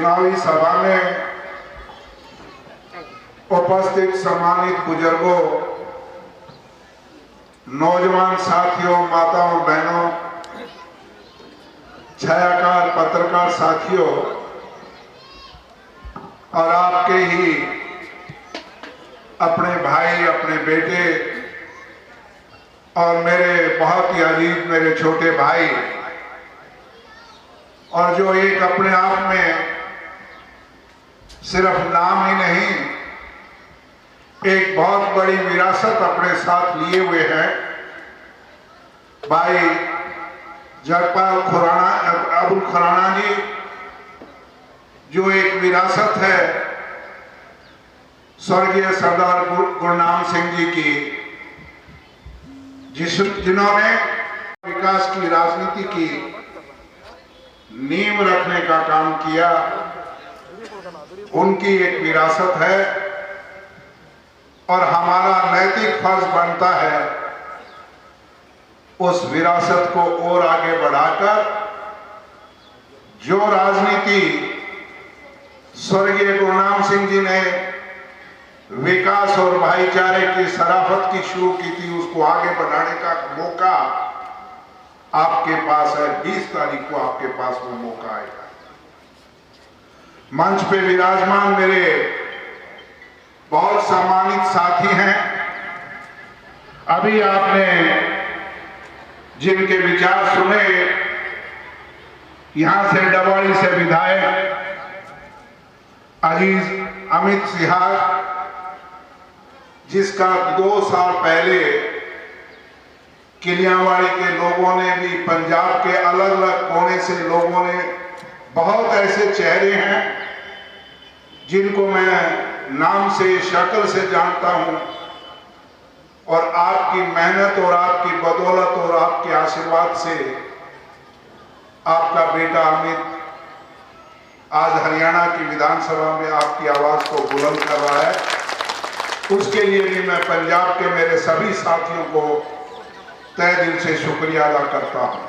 चुनावी सभा में उपस्थित सम्मानित बुजुर्गों, नौजवान साथियों, माताओं बहनों, छायाकार पत्रकार साथियों और आपके ही अपने भाई, अपने बेटे और मेरे बहुत ही अजीज मेरे छोटे भाई, और जो एक अपने आप में सिर्फ नाम ही नहीं, एक बहुत बड़ी विरासत अपने साथ लिए हुए हैं, भाई जगपाल अबुल खुराना जी, जो एक विरासत है स्वर्गीय सरदार गुरनाम सिंह जी की, जिन्होंने विकास की राजनीति की नींव रखने का काम किया। उनकी एक विरासत है और हमारा नैतिक फर्ज बनता है उस विरासत को और आगे बढ़ाकर जो राजनीति स्वर्गीय गुरनाम सिंह जी ने विकास और भाईचारे की शराफत की शुरू की थी, उसको आगे बढ़ाने का मौका आपके पास है। 20 तारीख को आपके पास वो मौका आएगा। मंच पे विराजमान मेरे बहुत सम्मानित साथी हैं। अभी आपने जिनके विचार सुने, यहां से डबवाड़ी से विधायक अजीज अमित सिहाग, जिसका 2 साल पहले किलियावाड़ी के लोगों ने भी, पंजाब के अलग अलग कोने से लोगों ने, बहुत ऐसे चेहरे हैं जिनको मैं नाम से, शक्ल से जानता हूं, और आपकी मेहनत और आपकी बदौलत और आपके आशीर्वाद से आपका बेटा अमित आज हरियाणा की विधानसभा में आपकी आवाज को बुलंद कर रहा है। उसके लिए भी मैं पंजाब के मेरे सभी साथियों को तहे दिल से शुक्रिया अदा करता हूं।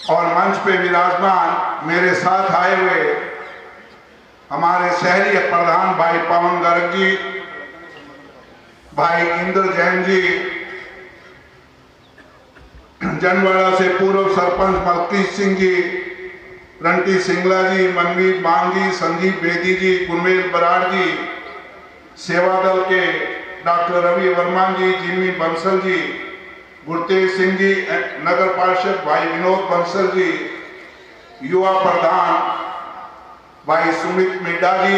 और मंच पे विराजमान मेरे साथ आए हुए हमारे शहरी प्रधान भाई पवन गर्ग जी, भाई इंद्र जैन जी, जनवाड़ा से पूर्व सरपंच मलकीत सिंह जी, रंटी सिंगला जी, मनवीर मान जी, संजीव बेदी जी, गुरमेल बराड़ जी, सेवा दल के डॉक्टर रवि वर्मा जी, जिमी बंसल जी, गुरतेज सिंह जी, नगर पार्षद भाई विनोद बंसल जी, युवा प्रधान भाई सुमित मिड्डा जी,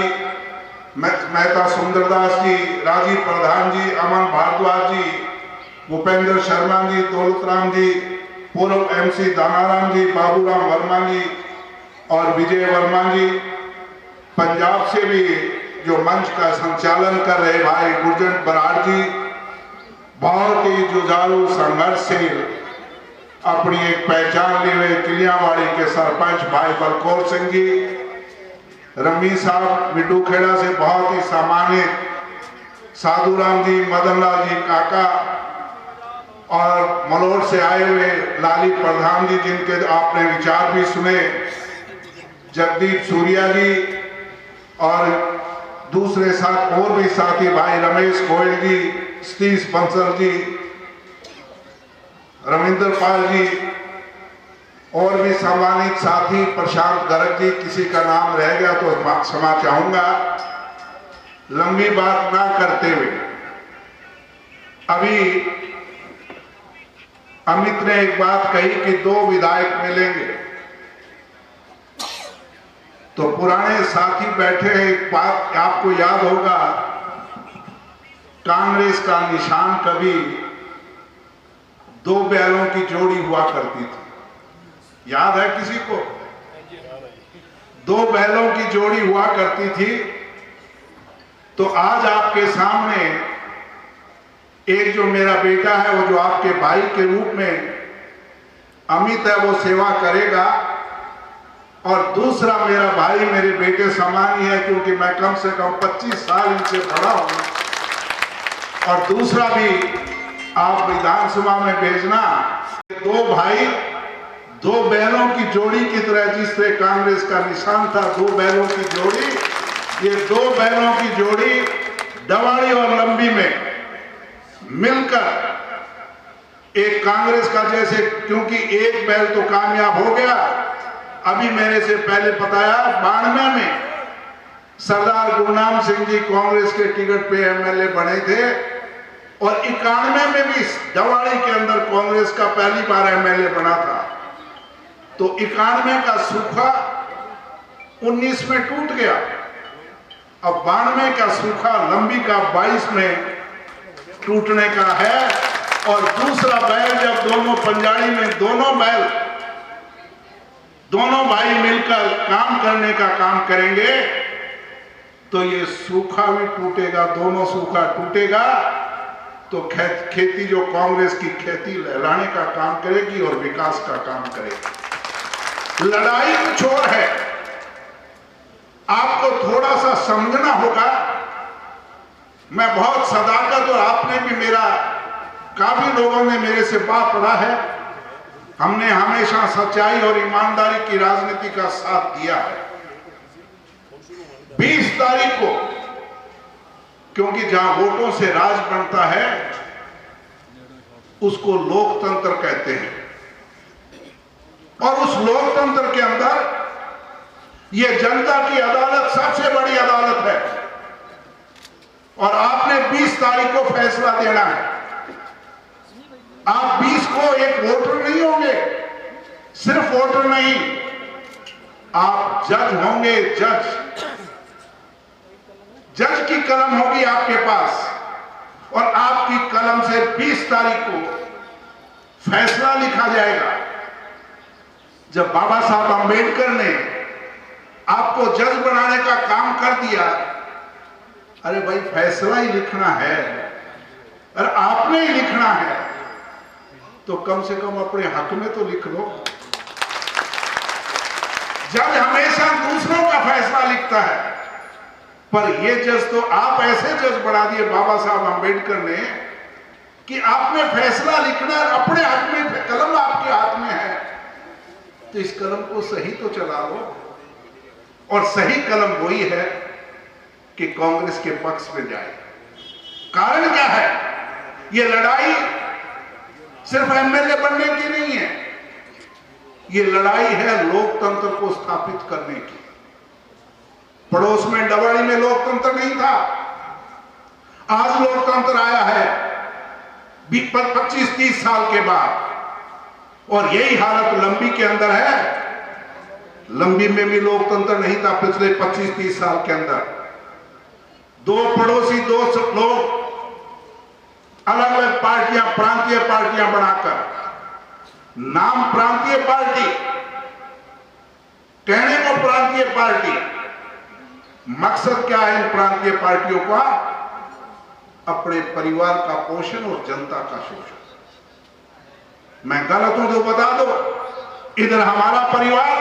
मेहता सुंदरदास जी, राजीव प्रधान जी, अमन भारद्वाज जी, भूपेंद्र शर्मा जी, दौलतराम जी, पूर्व एमसी दानाराम जी, बाबूराम वर्मा जी और विजय वर्मा जी, पंजाब से भी जो मंच का संचालन कर रहे भाई गुरजंट बराड़ जी, बहुत ही जुझारू संघर्षशील अपनी एक पहचान लिए हुए किलियावाड़ी के सरपंच भाई बलकौर सिंह जी, रमी साहब मिट्टू खेड़ा से बहुत ही सम्मानित साधुराम जी, मदन लाल जी काका, और मलोर से आए हुए लाली प्रधान जी, जिनके आपने विचार भी सुने, जगदीप सूर्या जी, और दूसरे साथ और भी साथी भाई रमेश गोयल जी, सतीश बंसल जी, रविंद्र पाल जी, और भी सम्मानित साथी प्रशांत गर्ग जी, किसी का नाम रह गया तो क्षमा चाहूंगा। लंबी बात ना करते हुए अभी अमित ने एक बात कही कि 2 विधायक मिलेंगे, तो पुराने साथी बैठे हैं। एक बात आपको याद होगा, कांग्रेस का निशान कभी 2 बैलों की जोड़ी हुआ करती थी, याद है किसी को? 2 बैलों की जोड़ी हुआ करती थी। तो आज आपके सामने एक जो मेरा बेटा है, वो जो आपके भाई के रूप में अमित है, वो सेवा करेगा, और दूसरा मेरा भाई मेरे बेटे समान ही है, क्योंकि मैं कम से कम 25 साल इनसे बड़ा हूं, और दूसरा भी आप विधानसभा में भेजना। 2 भाई दो बैलों की जोड़ी की तरह, जिस तरह कांग्रेस का निशान था दो बैलों की जोड़ी, ये दो बैलों की जोड़ी डवाड़ी और लंबी में मिलकर एक कांग्रेस का, जैसे क्योंकि एक बैल तो कामयाब हो गया, अभी मैंने से पहले बताया 92 में सरदार गुरनाम सिंह जी कांग्रेस के टिकट पे एमएलए बने थे और 91 में भी डवाड़ी के अंदर कांग्रेस का पहली बार एमएलए बना था। तो 91 का सूखा 19 में टूट गया। अब 92 का सूखा लंबी का 22 में टूटने का है। और दूसरा बैल जब दोनों पंजाड़ी में दोनों भाई मिलकर काम करने का काम करेंगे तो ये सूखा भी टूटेगा, दोनों सूखा टूटेगा तो खेती जो कांग्रेस की खेती लहराने का काम करेगी और विकास का काम करेगी। लड़ाई कुछ और है, आपको थोड़ा सा समझना होगा। मैं बहुत सदाकत, और आपने भी मेरा, काफी लोगों ने मेरे से बात पढ़ा है, हमने हमेशा सच्चाई और ईमानदारी की राजनीति का साथ दिया है। 20 तारीख को, क्योंकि जहां वोटों से राज बनता है उसको लोकतंत्र कहते हैं, और उस लोकतंत्र के अंदर यह जनता की अदालत सबसे बड़ी अदालत है। और आपने 20 तारीख को फैसला देना है। आप 20 को एक वोटर नहीं होंगे, सिर्फ वोटर नहीं, आप जज होंगे। जज की कलम होगी आपके पास, और आपकी कलम से 20 तारीख को फैसला लिखा जाएगा। जब बाबा साहब अंबेडकर ने आपको जज बनाने का काम कर दिया, अरे भाई फैसला ही लिखना है, अरे आपने ही लिखना है, तो कम से कम अपने हक में तो लिख लो। जज हमेशा दूसरों का फैसला लिखता है, पर ये जज तो आप ऐसे जज बना दिए बाबा साहब अंबेडकर ने कि आपने फैसला लिखना, अपने हक में, कलम आपके हाथ में है, तो इस कलम को सही तो चला लो। और सही कलम वही है कि कांग्रेस के पक्ष में जाए। कारण क्या है? ये लड़ाई सिर्फ एमएलए बनने की नहीं है, ये लड़ाई है लोकतंत्र को स्थापित करने की। पड़ोस में डवाड़ी में लोकतंत्र नहीं था, आज लोकतंत्र आया है 25-30 साल के बाद, और यही हालत लंबी के अंदर है। लंबी में भी लोकतंत्र नहीं था पिछले 25-30 साल के अंदर। दो पड़ोसी, दो लोग अलग अलग पार्टियां, प्रांतीय पार्टियां बनाकर, नाम प्रांतीय पार्टी, कहने को प्रांतीय पार्टी, मकसद क्या है इन प्रांतीय पार्टियों का? अपने परिवार का पोषण और जनता का शोषण। मैं गलत हूं तो बता दो। इधर हमारा परिवार,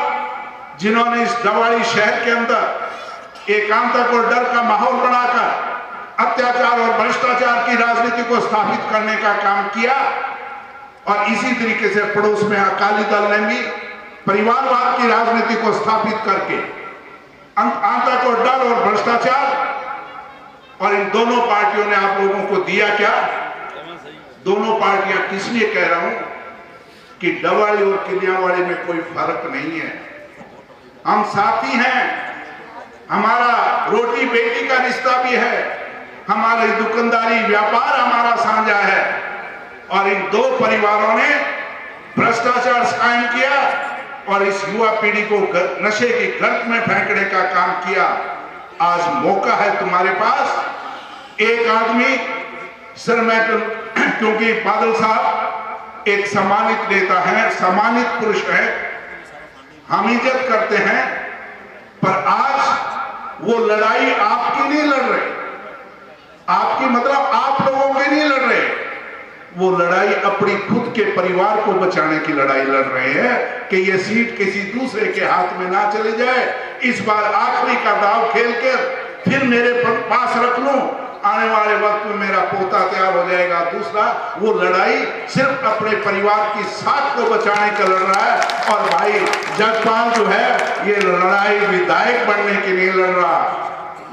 जिन्होंने इस डवाड़ी शहर के अंदर एकांतक और डर का माहौल बनाकर अत्याचार और भ्रष्टाचार की राजनीति को स्थापित करने का काम किया, और इसी तरीके से पड़ोस में अकाली दल ने भी परिवारवाद की राजनीति को स्थापित करके आतंक और डर और भ्रष्टाचार, और इन दोनों पार्टियों ने आप लोगों को दिया क्या? दोनों पार्टियां किस लिए कह रहा हूं कि डवाड़ी और किलियावाड़ी में कोई फर्क नहीं है, हम साथी हैं। हमारा रोटी बेटी का रिश्ता भी है, हमारी दुकानदारी व्यापार हमारा साझा है, और इन दो परिवारों ने भ्रष्टाचार कायम किया और इस युवा पीढ़ी को नशे की गर्त में फेंकने का काम किया। आज मौका है तुम्हारे पास। एक आदमी, सर मैं क्योंकि बादल साहब एक सम्मानित नेता हैं, सम्मानित पुरुष हैं, हम इज्जत करते हैं, पर आज वो लड़ाई आपकी नहीं लड़ रहे, आपकी मतलब आप लोगों की नहीं लड़ रहे, वो लड़ाई अपनी खुद के परिवार को बचाने की लड़ाई लड़ रहे हैं कि ये सीट किसी दूसरे के हाथ में ना चली जाए। इस बार आखिरी का दाव खेल कर फिर मेरे पास रख लूं आने वाले वक्त में मेरा पोता तैयार हो जाएगा। दूसरा, वो लड़ाई सिर्फ अपने परिवार की साख को बचाने का लड़ रहा है। और भाई जगपाल जो है, ये लड़ाई विधायक बनने की नहीं लड़ रहा,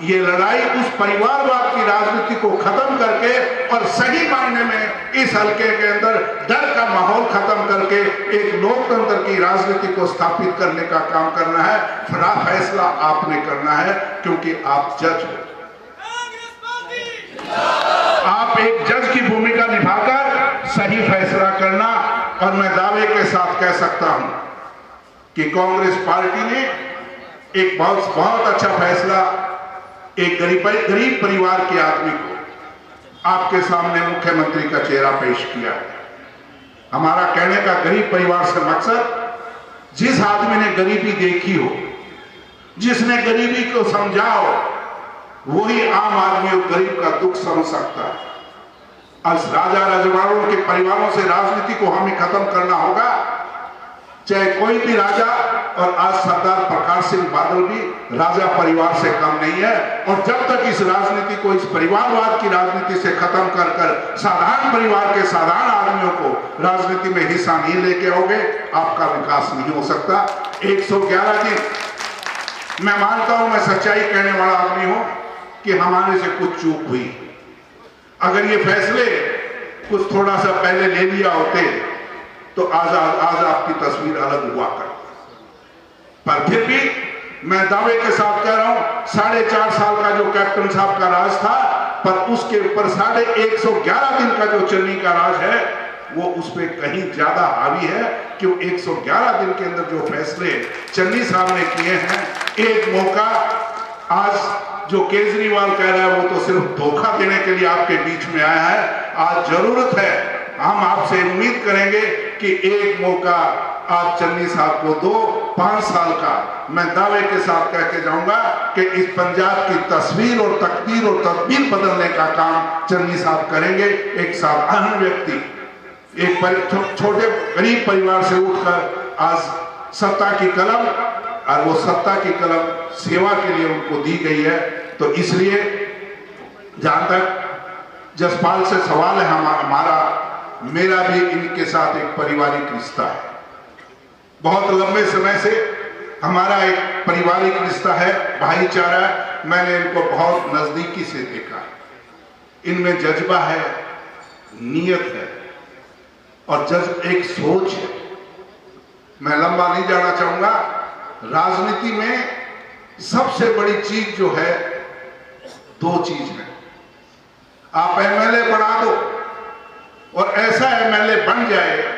ये लड़ाई उस परिवारवाद की राजनीति को खत्म करके और सही मायने में इस हलके के अंदर डर का माहौल खत्म करके एक लोकतंत्र की राजनीति को स्थापित करने का काम करना है। फैसला आपने करना है, क्योंकि आप जज हो। आप एक जज की भूमिका निभाकर सही फैसला करना। और मैं दावे के साथ कह सकता हूं कि कांग्रेस पार्टी ने एक बहुत अच्छा फैसला एक गरीब परिवार के आदमी को आपके सामने मुख्यमंत्री का चेहरा पेश किया। हमारा कहने का गरीब परिवार से मकसद, जिस आदमी ने गरीबी देखी हो, जिसने गरीबी को समझा हो, वही आम आदमी और गरीब का दुख समझ सकता है। आज राजा रजवाड़ों के परिवारों से राजनीति को हमें खत्म करना होगा, चाहे कोई भी राजा। और आज सरदार प्रकाश सिंह बादल भी राजा परिवार से कम नहीं है। और जब तक इस राजनीति को, इस परिवारवाद की राजनीति से खत्म कर साधारण परिवार के साधारण आदमियों को राजनीति में हिस्सा नहीं लेके आओगे, आपका विकास नहीं हो सकता। 111 दिन, मैं मानता हूं, मैं सच्चाई कहने वाला आदमी हूं कि हमारे से कुछ चूक हुई। अगर ये फैसले कुछ थोड़ा सा पहले ले लिया होते तो आज आपकी तस्वीर अलग हुआ करती। पर फिर भी मैं दावे के साथ कह रहा हूं, 4.5 साल का जो कैप्टन साहब का राज था, पर उसके ऊपर 111 दिन का जो चन्नी का राज है, वो उस पर कहीं ज्यादा हावी है। क्यों? 111 दिन के अंदर जो फैसले चन्नी साहब ने किए हैं, एक मौका आज जो केजरीवाल कह रहा है वो तो सिर्फ धोखा देने के लिए आपके बीच में आया है। आज जरूरत है, हम आपसे उम्मीद करेंगे कि एक मौका आप चन्नी साहब को दो, 5 साल का। मैं दावे के साथ कह के जाऊंगा कि इस पंजाब की तस्वीर और तकदीर और तदबीर बदलने का काम चन्नी साहब करेंगे। एक साधारण व्यक्ति, एक छोटे गरीब परिवार से उठकर आज सत्ता की कलम, और वो सत्ता की कलम सेवा के लिए उनको दी गई है। तो इसलिए जहां तक जसपाल से सवाल है, मेरा भी इनके साथ एक पारिवारिक रिश्ता है। बहुत लंबे समय से हमारा एक पारिवारिक रिश्ता है, भाईचारा। मैंने इनको बहुत नजदीकी से देखा। इनमें जज्बा है, नियत है और एक सोच है। मैं लंबा नहीं जाना चाहूंगा। राजनीति में सबसे बड़ी चीज जो है, 2 चीज है। आप एमएलए बना दो और ऐसा एमएलए बन जाए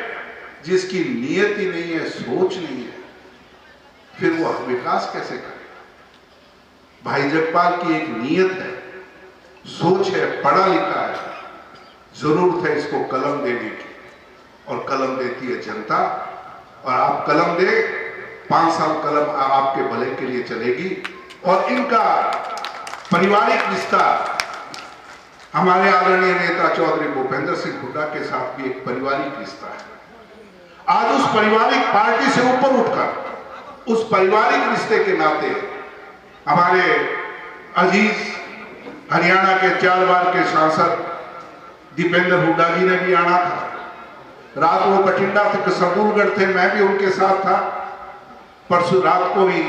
जिसकी नियत ही नहीं है, सोच नहीं है, फिर वो विकास कैसे करेगा? भाई जगपाल की एक नियत है, सोच है, पढ़ा लिखा है। जरूरत है इसको कलम देने की, और कलम देती है जनता। और आप कलम दे, 5 साल कलम आपके भले के लिए चलेगी। और इनका पारिवारिक रिश्ता हमारे आदरणीय नेता चौधरी भूपेंद्र सिंह हुड्डा के साथ भी एक पारिवारिक रिश्ता है। आज उस पारिवारिक पार्टी से ऊपर उठकर उस पारिवारिक रिश्ते के नाते हमारे अजीज हरियाणा के 4 बार के सांसद दीपेंद्र हुड्डा जी ने भी आना था। रात वो बठिंडा थे, सबूलगढ़ थे, मैं भी उनके साथ था। परसों रात को ही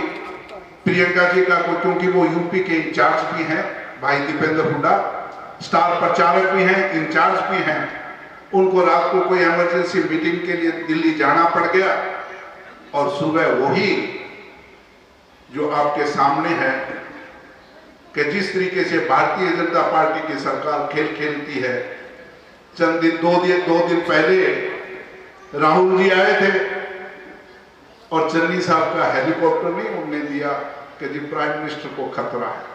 प्रियंका जी का, क्योंकि वो यूपी के इंचार्ज भी हैं, भाई दीपेंद्र हुड्डा स्टार प्रचारक भी हैं, इंचार्ज भी हैं, उनको रात को कोई इमरजेंसी मीटिंग के लिए दिल्ली जाना पड़ गया। और सुबह वही जो आपके सामने है कि जिस तरीके से भारतीय जनता पार्टी की सरकार खेल खेलती है। चंद दिन, 2 दिन पहले राहुल जी आए थे और चन्नी साहब का हेलीकॉप्टर नहीं उड़ने दिया कि जी प्राइम मिनिस्टर को खतरा है।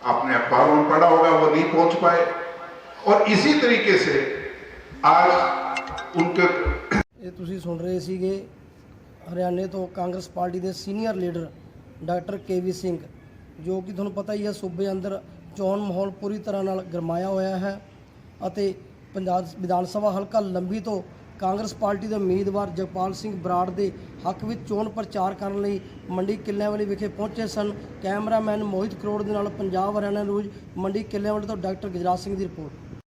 आपने अखबारों में पढ़ा होगा, वो नहीं पहुंच पाए। और इसी तरीके से आज उनके ਇਹ ਤੁਸੀਂ ਸੁਣ ਰਹੇ ਸੀਗੇ ਹਰਿਆਣੇ ਤੋਂ ਕਾਂਗਰਸ ਪਾਰਟੀ ਦੇ senior leader doctor KV Singh, ਜੋ ਕਿ ਤੁਹਾਨੂੰ ਪਤਾ ਹੀ ਹੈ ਸੂਬੇ ਅੰਦਰ ਚੋਣ ਮਾਹੌਲ ਪੂਰੀ ਤਰ੍ਹਾਂ ਨਾਲ ਗਰਮਾਇਆ ਹੋਇਆ ਹੈ ਅਤੇ ਪੰਜਾਬ ਵਿਧਾਨ ਸਭਾ ਹਲਕਾ ਲੰਬੀ ਤੋਂ ਕਾਂਗਰਸ ਪਾਰਟੀ ਦੇ ਉਮੀਦਵਾਰ ਜਗਪਾਲ ਸਿੰਘ ਬਰਾੜ ਦੇ ਹੱਕ ਵਿੱਚ ਚੋਣ ਪ੍ਰਚਾਰ ਕਰਨ ਲਈ ਮੰਡੀ ਕਿੱਲਿਆਂਵਾਲੀ ਵਿਖੇ ਪਹੁੰਚੇ ਸਨ। ਕੈਮਰਾਮੈਨ ਮੋਹਿਤ ਕਰੋੜ ਦੇ ਨਾਲ ਪੰਜਾਬ ਹਰਿਆਣਾ ਨਿਊਜ਼ ਮੰਡੀ ਕਿੱਲਿਆਂਵਾਲੀ ਤੋਂ ਡਾਕਟਰ ਗੁਜਰਾਤ ਸਿੰਘ ਦੀ ਰਿਪੋਰਟ।